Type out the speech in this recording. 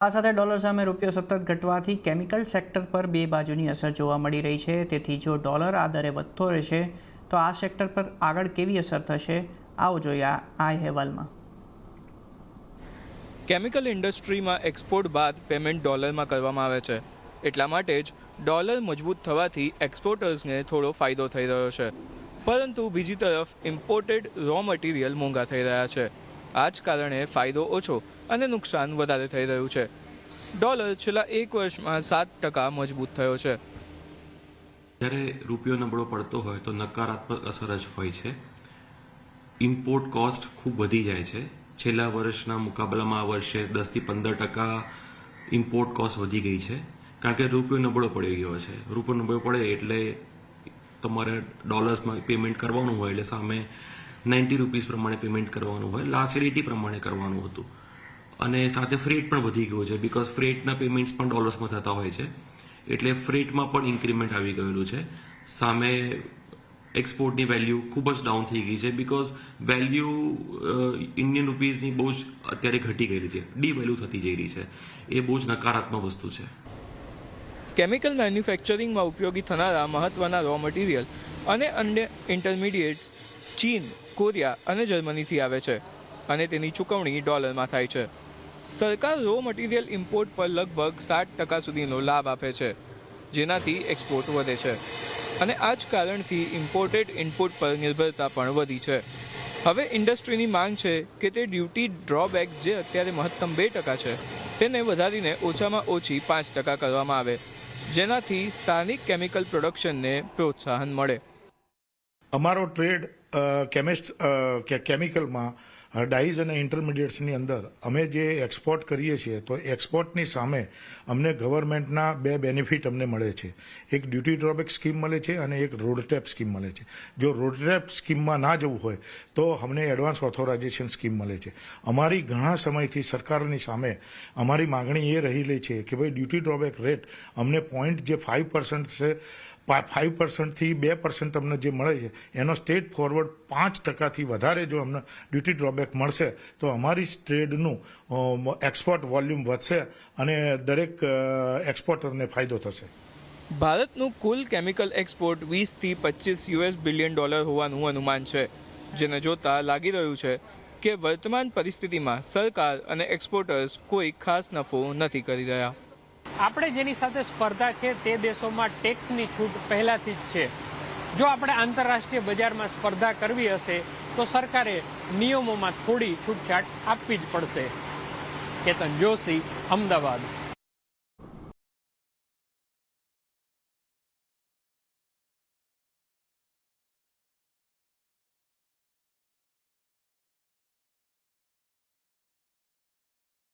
આ સાથે ડોલર સામે રૂપિયો સતત ઘટવાથી કેમિકલ સેક્ટર પર બે બાજુની અસર જોવા મળી રહી છે। તેથી જો ડોલર આ દરે વધતો રહેશે તો આ સેક્ટર પર આગળ કેવી અસર થશે, આવો જોઈએ આ અહેવાલમાં। કેમિકલ ઇન્ડસ્ટ્રીમાં એક્સપોર્ટ બાદ પેમેન્ટ ડોલરમાં કરવામાં આવે છે, એટલા માટે જ ડોલર મજબૂત થવાથી એક્સપોર્ટર્સને થોડો ફાયદો થઈ રહ્યો છે, પરંતુ બીજી તરફ ઇમ્પોર્ટેડ રો મટીરિયલ મોંઘા થઈ રહ્યા છે। આ જ કારણે ફાયદો ઓછો અને નુકસાન વધારે થઈ રહ્યું છે। ડોલર છેલ્લા એક વર્ષમાં 7% મજબૂત થયો છે। જ્યારે રૂપિયો નબળો પડતો હોય તો નકારાત્મક અસર જ હોય છે। ઇમ્પોર્ટ કોસ્ટ ખૂબ વધી જાય છે। છેલ્લા વર્ષના મુકાબલામાં આ વર્ષે 10 થી 15% ઇમ્પોર્ટ કોસ્ટ વધી ગઈ છે, કારણ કે રૂપિયો નબળો પડી ગયો છે। રૂપિયો નબળો પડે એટલે તમારે ડોલર્સમાં પેમેન્ટ કરવાનું હોય, એટલે સામે 90 રૂપીસ પ્રમાણે પેમેન્ટ કરવાનું હોય, લાસ્ટ 80 પ્રમાણે કરવાનું હતું। અને સાથે ફ્રેટ પણ વધી ગયું છે, બીકોઝ ફ્રેટના પેમેન્ટ્સ પણ ડોલર્સમાં થતા હોય છે, એટલે ફ્રેટમાં પણ ઇન્ક્રીમેન્ટ આવી ગયેલું છે। સામે એક્સપોર્ટની વેલ્યુ ખૂબ જ ડાઉન થઈ ગઈ છે, બીકોઝ વેલ્યુ ઇન્ડિયન રૂપીઝની બહુ જ અત્યારે ઘટી ગઈ છે, ડીવેલ્યુ થતી જઈ રહી છે। એ બહુ જ નકારાત્મક વસ્તુ છે। કેમિકલ મેન્યુફેક્ચરિંગમાં ઉપયોગી થનારા મહત્વના રો મટીરિયલ અને અન્ય ઇન્ટરમીડિયેટ્સ ચીન, કોરિયા અને જર્મનીથી આવે છે અને તેની ચૂકવણી ડોલરમાં થાય છે। સરકાર રો મટીરિયલ ઇમ્પોર્ટ પર લગભગ 60% સુધીનો લાભ આપે છે, જેનાથી એક્સપોર્ટ વધે છે અને આ જ કારણથી ઇમ્પોર્ટેડ ઇનપુટ પર નિર્ભરતા પણ વધી છે। હવે ઇન્ડસ્ટ્રીની માંગ છે કે તે ડ્યુટી ડ્રોબેક જે અત્યારે મહત્તમ 2% છે, તેને વધારીને ઓછામાં ઓછી 5% કરવામાં આવે, જેનાથી સ્થાનિક કેમિકલ પ્રોડક્શનને પ્રોત્સાહન મળે। અમારો ટ્રેડ કેમિકલમાં ડાઈઝ અને ઇન્ટરમીડિયેટ્સની અંદર અમે જે એક્સપોર્ટ કરીએ છીએ તો એક્સપોર્ટની સામે અમને ગવર્મેન્ટના બે બેનિફિટ અમને મળે છે। એક ડ્યુટી ડ્રોબેક સ્કીમ મળે છે અને એક રોડટેપ સ્કીમ મળે છે। જો રોડટેપ સ્કીમમાં ના જવું હોય તો અમને એડવાન્સ ઓથોરાઇઝેશન સ્કીમ મળે છે। અમારી ઘણા સમયથી સરકારની સામે અમારી માગણી એ રહેલી છે કે ભાઈ ડ્યુટી ડ્રોબેક રેટ અમને પોઈન્ટ જે 5% છે, 5%થી 2% અમને જે મળે છે એનો સ્ટેટ ફોરવર્ડ 5%થી વધારે જો અમને ડ્યુટી ડ્રોબેક મળશે તો અમારી ટ્રેડનું એક્સપોર્ટ વોલ્યુમ વધશે અને દરેક એક્સપોર્ટરને ફાયદો થશે। ભારતનું કુલ કેમિકલ એક્સપોર્ટ 20 થી 25 US બિલિયન ડોલર હોવાનું અનુમાન છે, જેને જોતા લાગી રહ્યું છે કે વર્તમાન પરિસ્થિતિમાં સરકાર અને એક્સપોર્ટર્સ કોઈ ખાસ નફો નથી કરી રહ્યા। આપણે જેની સાથે સ્પર્ધા છે તે દેશોમાં ટેક્સની છૂટ પહેલાથી જ છે। જો આપણે આંતરરાષ્ટ્રીય બજારમાં સ્પર્ધા કરવી હશે તો સરકારે નિયમોમાં થોડી છૂટછાટ આપવી જ પડશે। કેતન જોશી, અમદાવાદ।